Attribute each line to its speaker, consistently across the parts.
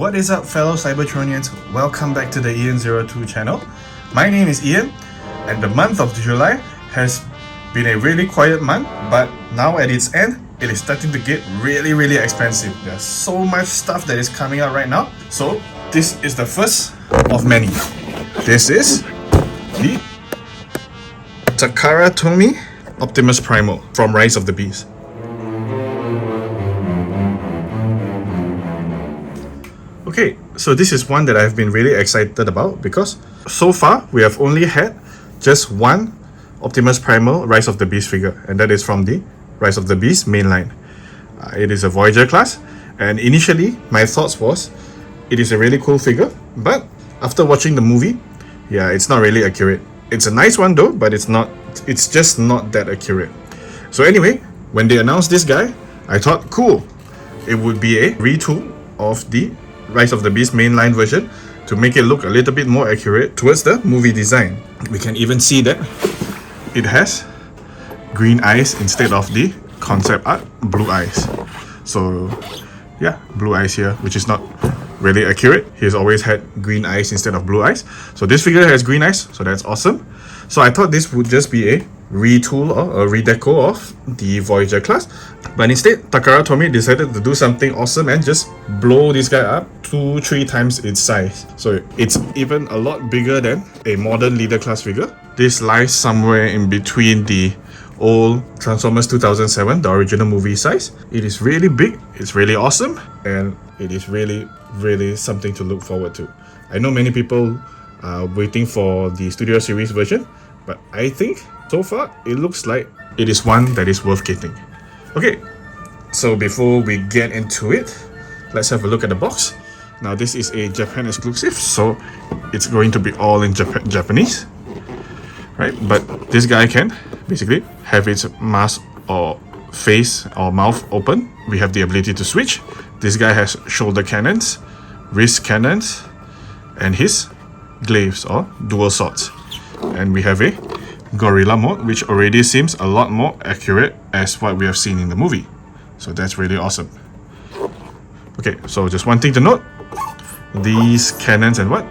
Speaker 1: What is up, fellow Cybertronians? Welcome back to the Ian02 channel. My name is Ian, and the month of July has been a really quiet month, but now at its end, it is starting to get really expensive. There's so much stuff that is coming out right now, so this is the first of many. This is the TAKARA TOMY Optimus Primal from Rise of the Beast. Okay, so this is one that I've been really excited about because so far we have only had just one Optimus Primal Rise of the Beast figure, and that is from the Rise of the Beast mainline. It is a Voyager class, and initially my thoughts was it is a really cool figure, but after watching the movie, yeah, it's not really accurate. It's a nice one though, but it's just not that accurate. So anyway, when they announced this guy, I thought cool, it would be a retool of the Rise of the Beast mainline version to make it look a little bit more accurate towards the movie design. We can even see that it has green eyes instead of the concept art blue eyes. So yeah, blue eyes here, which is not really accurate. He's always had green eyes instead of blue eyes. So this figure has green eyes, so that's awesome. So I thought this would just be a retool or a redeco of the Voyager class, but instead Takara Tomy decided to do something awesome and just blow this guy up 2-3 times its size. So it's even a lot bigger than a modern leader class figure. This lies somewhere in between the old Transformers 2007, the original movie size. It is really big, it's really awesome, and it is really something to look forward to. I know many people are waiting for the Studio Series version, but I think so far it looks like it is one that is worth getting. Okay, so before we get into it, let's have a look at the box. Now this is a Japan exclusive, so it's going to be all in Japanese, right? But this guy can basically have its mask or face or mouth open. We have the ability to switch. This guy has shoulder cannons, wrist cannons, and his glaives or dual swords. And we have a gorilla mode, which already seems a lot more accurate as what we have seen in the movie. So that's really awesome. Okay, so just one thing to note, these cannons and what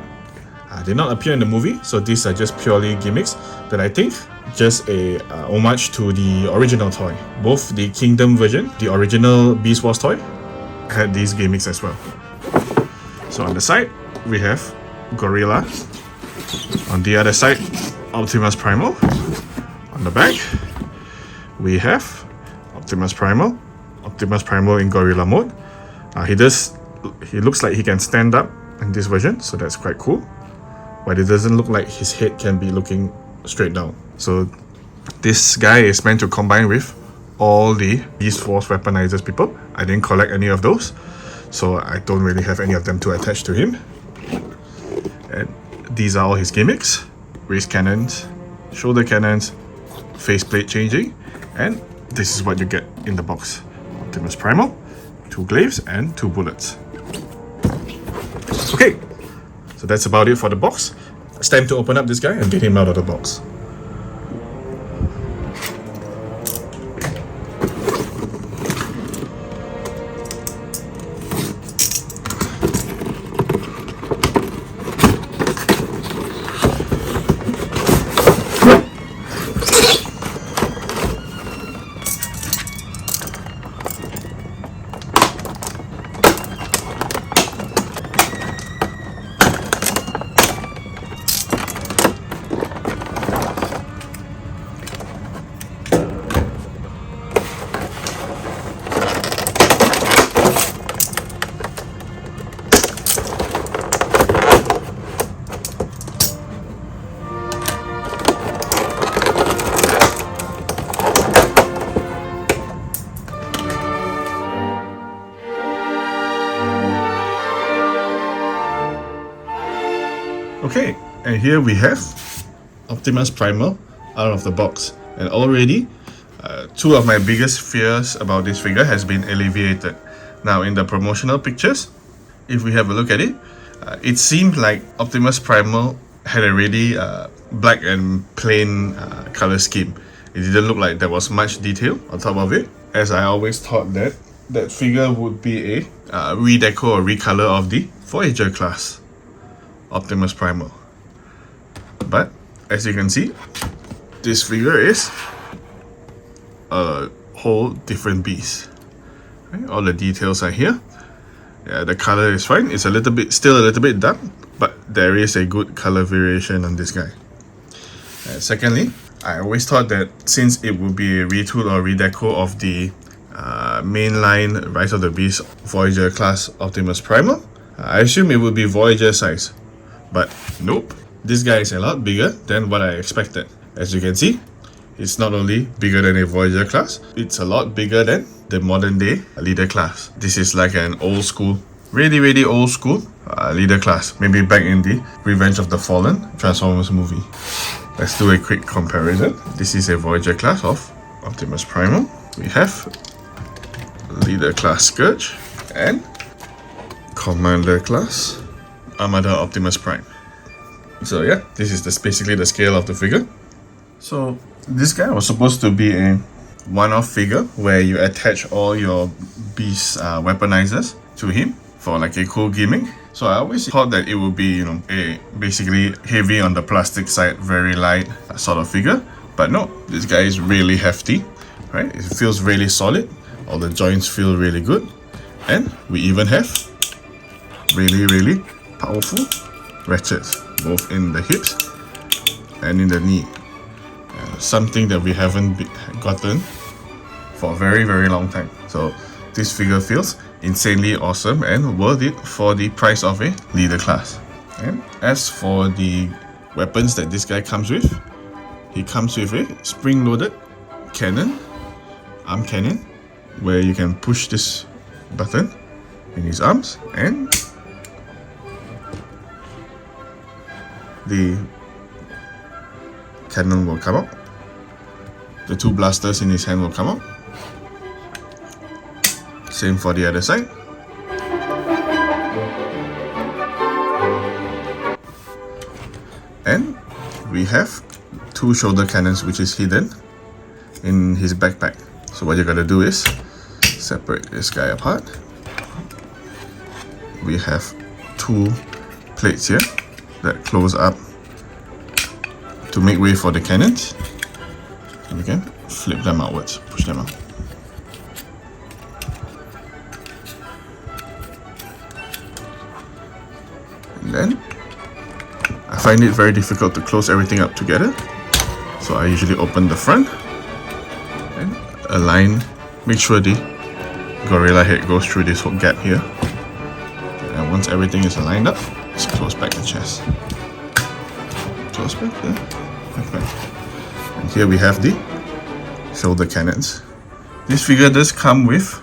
Speaker 1: did not appear in the movie, so these are just purely gimmicks that I think just a homage to the original toy. Both the Kingdom version, the original Beast Wars toy, had these gimmicks as well. So on the side we have Gorilla, on the other side Optimus Primal. On the back we have Optimus Primal in Gorilla mode. He looks like he can stand up in this version, so that's quite cool, but it doesn't look like his head can be looking straight down. So this guy is meant to combine with all the Beast Force weaponizers people. I didn't collect any of those, so I don't really have any of them to attach to him. And these are all his gimmicks: wrist cannons, shoulder cannons, faceplate changing, and this is what you get in the box. Optimus Primal, 2 glaives and 2 bullets. Okay, so that's about it for the box. It's time to open up this guy and get him out of the box. Okay, and here we have Optimus Primal out of the box, and already 2 of my biggest fears about this figure has been alleviated. Now in the promotional pictures, if we have a look at it, it seemed like Optimus Primal had a really black and plain color scheme. It didn't look like there was much detail on top of it, as I always thought that figure would be a redeco or recolor of the Voyager class Optimus Primal. But as you can see, this figure is a whole different beast. Right? All the details are here. Yeah, the color is fine. It's still a little bit dark, but there is a good color variation on this guy. Secondly, I always thought that since it would be a retool or redeco of the mainline Rise of the Beast Voyager class Optimus Primal, I assume it would be Voyager size. But nope, this guy is a lot bigger than what I expected. As you can see, it's not only bigger than a Voyager class, it's a lot bigger than the modern day leader class. This is like an old school, really old school leader class. Maybe back in the Revenge of the Fallen Transformers movie. Let's do a quick comparison. This is a Voyager class of Optimus Primal. We have leader class Scourge and Commander class Armada Optimus Prime. So yeah, this is basically the scale of the figure. So this guy was supposed to be a one-off figure where you attach all your beast weaponizers to him for like a cool gimmick. So I always thought that it would be, a basically heavy on the plastic side, very light sort of figure. But no, this guy is really hefty, right? It feels really solid. All the joints feel really good. And we even have really powerful ratchets, both in the hips and in the knee. Something that we haven't gotten for a very long time. So this figure feels insanely awesome and worth it for the price of a leader class. And as for the weapons that this guy comes with, he comes with a spring-loaded cannon, arm cannon, where you can push this button in his arms and the cannon will come out. The two blasters in his hand will come out. Same for the other side. And we have two shoulder cannons which is hidden in his backpack. So what you gotta do is separate this guy apart. We have two plates here that close up to make way for the cannons. And you can flip them outwards, push them out. And then I find it very difficult to close everything up together, so I usually open the front and align, make sure the gorilla head goes through this whole gap here. And once everything is aligned up, just close back the chest. Close back there. Okay. And here we have the shoulder cannons. This figure does come with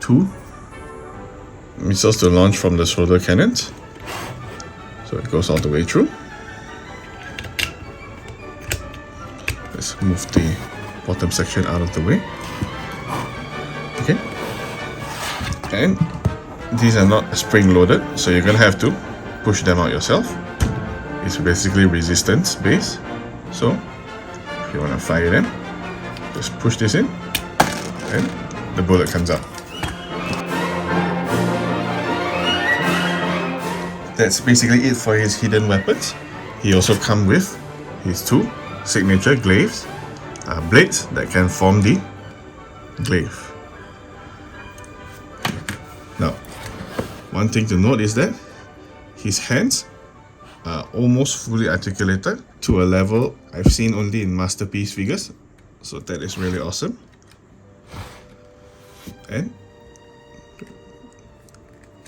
Speaker 1: two missiles to launch from the shoulder cannons. So it goes all the way through. Let's move the bottom section out of the way. Okay. And these are not spring loaded, so you're gonna have to push them out yourself. It's basically resistance based. So if you wanna fire them, just push this in and the bullet comes out. That's basically it for his hidden weapons. He also comes with his two signature glaives, blades that can form the glaive. Now, one thing to note is that his hands are almost fully articulated to a level I've seen only in Masterpiece figures. So that is really awesome. And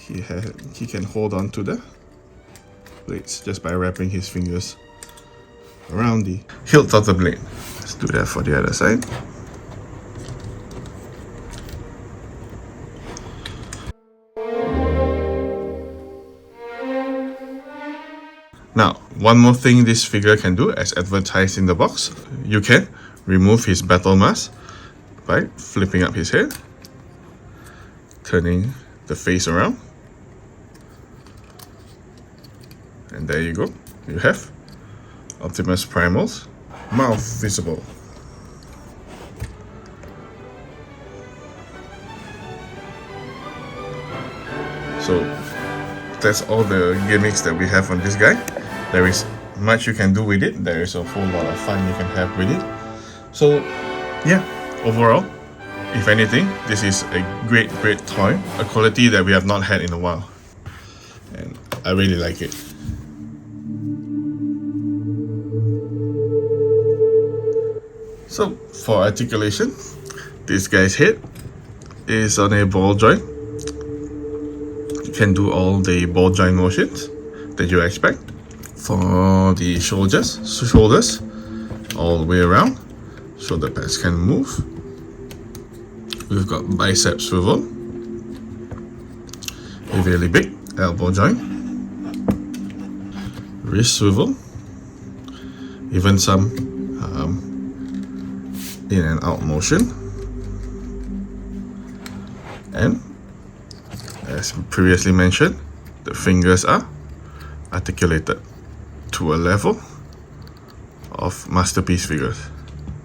Speaker 1: he can hold on to the blades just by wrapping his fingers around the hilt of the blade. Let's do that for the other side. Now, one more thing this figure can do, as advertised in the box, you can remove his battle mask by flipping up his head, turning the face around, and there you go. You have Optimus Primal's mouth visible. So that's all the gimmicks that we have on this guy. There is much you can do with it. There is a whole lot of fun you can have with it. So yeah, overall, if anything, this is a great toy, a quality that we have not had in a while, and I really like it. So for articulation, this guy's head is on a ball joint. You can do all the ball joint motions that you expect. For the shoulders, all the way around, shoulder pads can move. We've got bicep swivel, a really big elbow joint, wrist swivel, even some in and out motion, and as previously mentioned, the fingers are articulated to a level of masterpiece figures,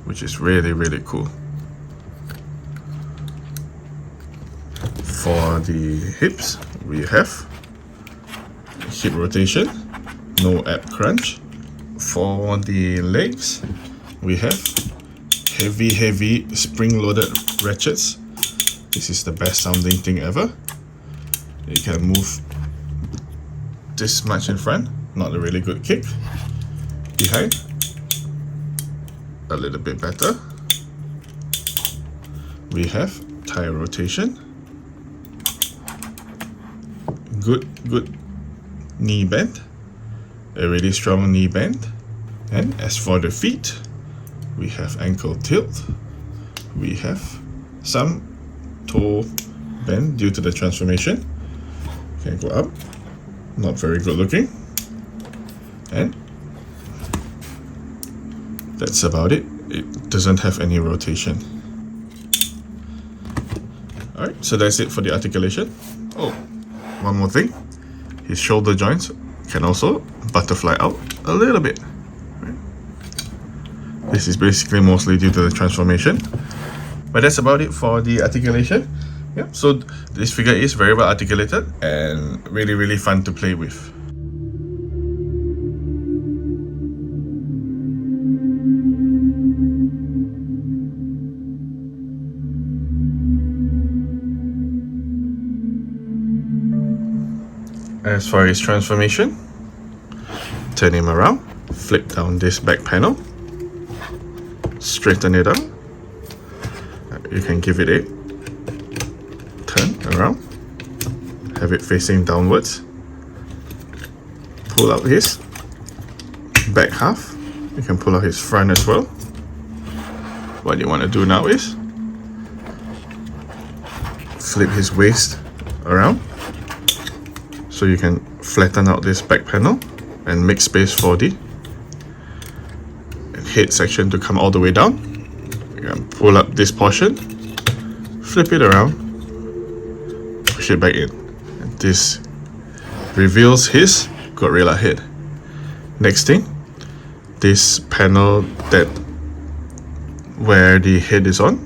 Speaker 1: which is really cool. For the hips, we have hip rotation, no ab crunch. For the legs, we have heavy spring-loaded ratchets. This is the best sounding thing ever. You can move this much in front, not a really good kick. Behind, a little bit better. We have tire rotation, good knee bend, a really strong knee bend. And as for the feet, we have ankle tilt, we have some toe bend due to the transformation. Can go up, not very good looking, and that's about it. It doesn't have any rotation. Alright, so that's it for the articulation. Oh, one more thing, his shoulder joints can also butterfly out a little bit. This is basically mostly due to the transformation, but that's about it for the articulation. Yeah, so this figure is very well articulated and really fun to play with. As for his transformation, turn him around, flip down this back panel, straighten it out. You can give it a turn around, have it facing downwards, pull out his back half. You can pull out his front as well. What you want to do now is flip his waist around so you can flatten out this back panel and make space for the head section to come all the way down. You can pull up this portion, flip it around, push it back in, and this reveals his gorilla head. Next thing, this panel that where the head is on,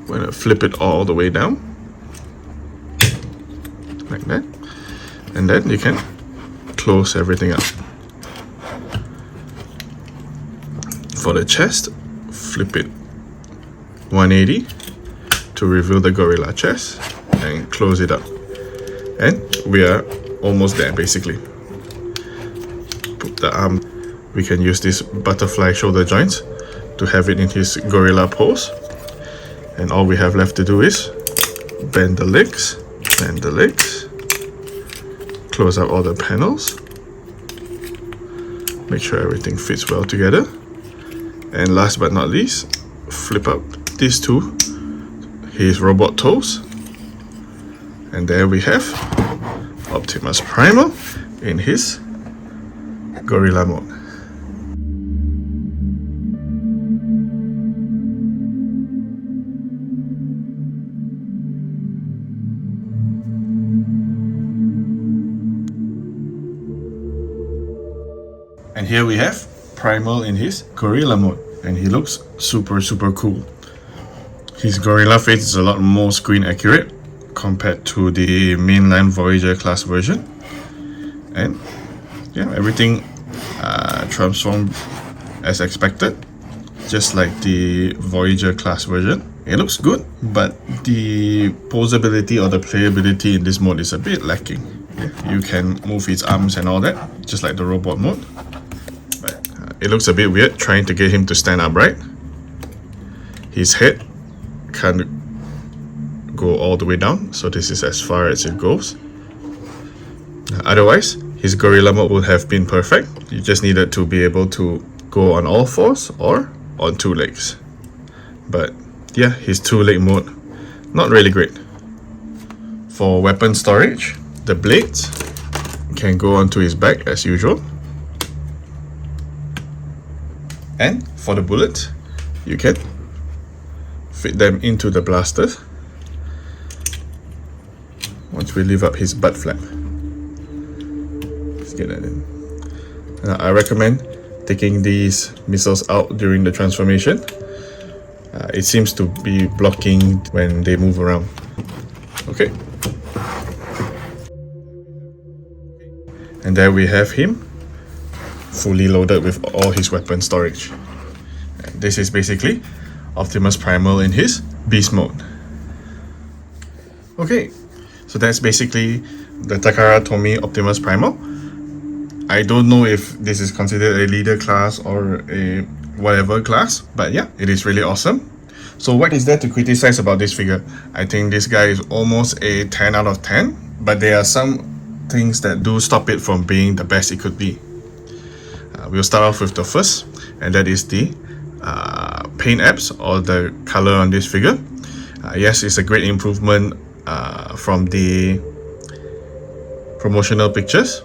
Speaker 1: we're gonna flip it all the way down like that, and then you can close everything up. For the chest, flip it 180 to reveal the gorilla chest and close it up, and we are almost there basically. Put the arm, we can use these butterfly shoulder joints to have it in his gorilla pose, and all we have left to do is bend the legs, close up all the panels, make sure everything fits well together, and last but not least, flip up these two, his robot toes, and there we have Optimus Primal in his gorilla mode. And here we have Primal in his gorilla mode, and he looks super cool. His gorilla face is a lot more screen accurate compared to the mainline Voyager class version. And yeah, everything transformed as expected, just like the Voyager class version. It looks good, but the posability or the playability in this mode is a bit lacking. Yeah, you can move his arms and all that, just like the robot mode. But it looks a bit weird trying to get him to stand upright. His head can't go all the way down, so this is as far as it goes. Otherwise, his gorilla mode would have been perfect. You just needed to be able to go on all fours or on two legs. But yeah, his two-leg mode, not really great. For weapon storage, the blades can go onto his back as usual. And for the bullets, you can fit them into the blasters once we lift up his butt flap. Let's get that in. I recommend taking these missiles out during the transformation. It seems to be blocking when they move around. Okay. And there we have him, fully loaded with all his weapon storage. And this is basically Optimus Primal in his beast mode. Okay, so that's basically the TAKARA TOMY Optimus Primal. I don't know if this is considered a leader class or a whatever class, but yeah, it is really awesome. So what is there to criticize about this figure? I think this guy is almost a 10 out of 10, but there are some things that do stop it from being the best it could be. We'll start off with the first, and that is the paint apps or the color on this figure. Yes, it's a great improvement from the promotional pictures,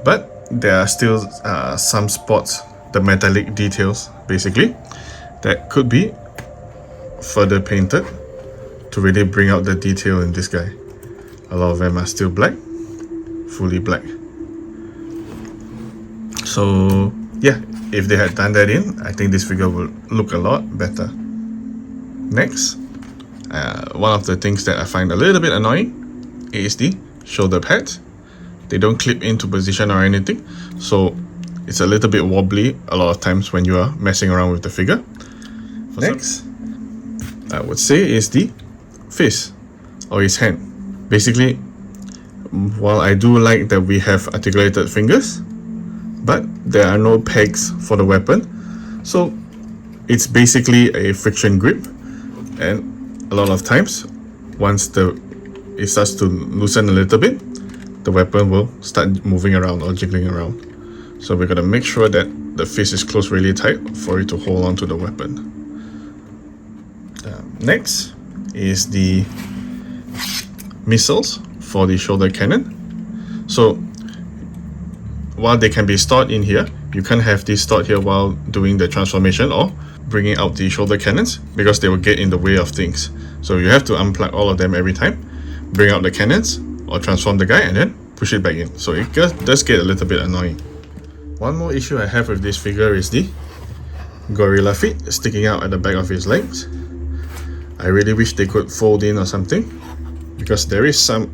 Speaker 1: but there are still some spots, the metallic details basically, that could be further painted to really bring out the detail in this guy. A lot of them are still black, fully black. So yeah, if they had done that in, I think this figure would look a lot better. Next, one of the things that I find a little bit annoying is the shoulder pads. They don't clip into position or anything, so it's a little bit wobbly a lot of times when you are messing around with the figure. Next, I would say is the fist or his hand. Basically, while I do like that we have articulated fingers, but there are no pegs for the weapon, so it's basically a friction grip, and a lot of times once it starts to loosen a little bit, the weapon will start moving around or jiggling around. So we're gonna make sure that the fist is closed really tight for it to hold on to the weapon. Next is the missiles for the shoulder cannon. So while they can be stored in here, you can't have this stored here while doing the transformation or bringing out the shoulder cannons, because they will get in the way of things. So you have to unplug all of them every time, bring out the cannons or transform the guy, and then push it back in. So it does get a little bit annoying. One more issue I have with this figure is the gorilla feet sticking out at the back of his legs. I really wish they could fold in or something, because there is some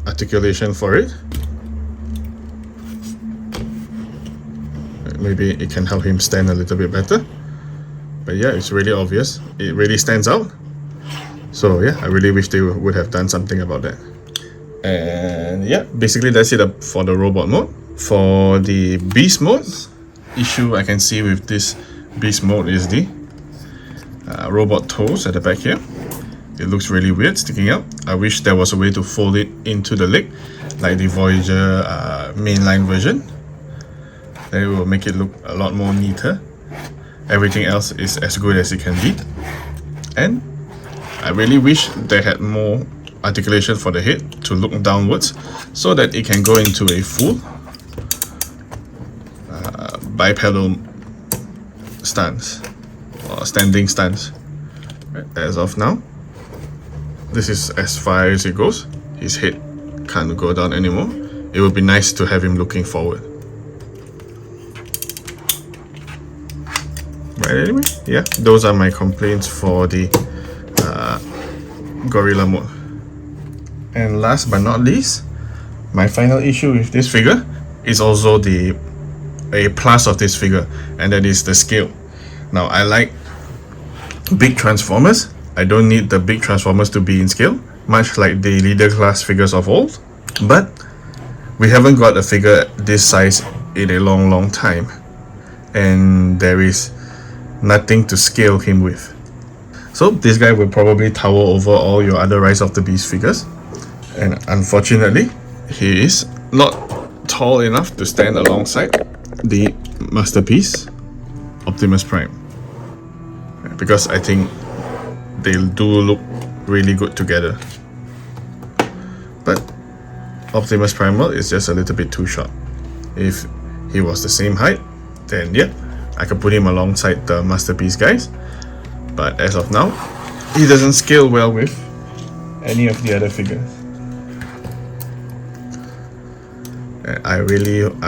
Speaker 1: articulation for it. Maybe it can help him stand a little bit better. But yeah, it's really obvious. It really stands out. So yeah, I really wish they would have done something about that. And yeah, basically that's it for the robot mode. For the beast mode, issue I can see with this beast mode is the robot toes at the back here. It looks really weird sticking out. I wish there was a way to fold it into the leg like the Voyager mainline version. Then it will make it look a lot more neater. Everything else is as good as it can be. And I really wish they had more articulation for the head to look downwards, so that it can go into a full bipedal stance or standing stance. As of now, this is as far as it goes. His head can't go down anymore. It would be nice to have him looking forward. Right, anyway, yeah, those are my complaints for the gorilla mode. And last but not least, my final issue with this figure is also a plus of this figure, and that is the scale. Now, I like big transformers. I don't need the big transformers to be in scale, much like the leader class figures of old. But we haven't got a figure this size in a long time, and there is nothing to scale him with. So this guy will probably tower over all your other Rise of the Beast figures, and unfortunately he is not tall enough to stand alongside the masterpiece Optimus Prime, because I think they do look really good together. But Optimus Primal is just a little bit too short. If he was the same height, then yeah, I could put him alongside the masterpiece guys. But as of now, he doesn't scale well with any of the other figures. I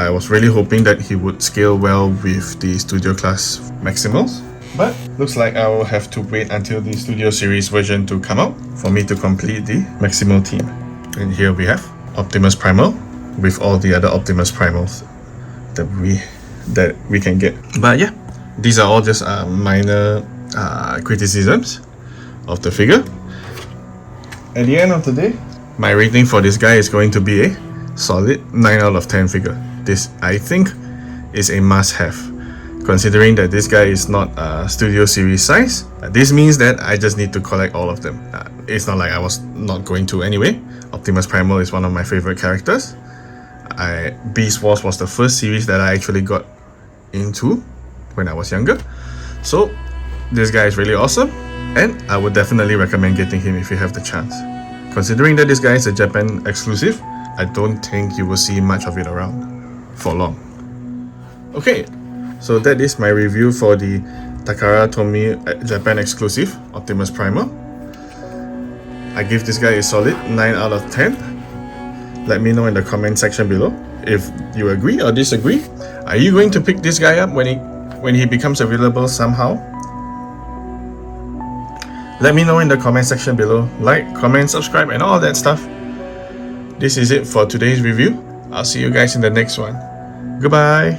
Speaker 1: was really hoping that he would scale well with the Studio Class Maximals, but looks like I will have to wait until the Studio Series version to come out for me to complete the Maximal team. And here we have Optimus Primal with all the other Optimus Primals that we can get. But yeah, these are all just minor criticisms of the figure. At the end of the day, my rating for this guy is going to be a solid 9 out of 10 figure. This, I think, is a must-have, considering that this guy is not Studio Series size. This means that I just need to collect all of them. It's not like I was not going to anyway. Optimus Primal is one of my favorite characters. Beast Wars was the first series that I actually got into when I was younger. So this guy is really awesome, and I would definitely recommend getting him if you have the chance. Considering that this guy is a Japan exclusive, I don't think you will see much of it around for long. Okay, so that is my review for the TAKARA TOMY Japan exclusive Optimus Primal. I give this guy a solid 9 out of 10. Let me know in the comment section below if you agree or disagree. Are you going to pick this guy up when he becomes available somehow? Let me know in the comment section below. Like, comment, subscribe, and all that stuff. This is it for today's review. I'll see you guys in the next one. Goodbye.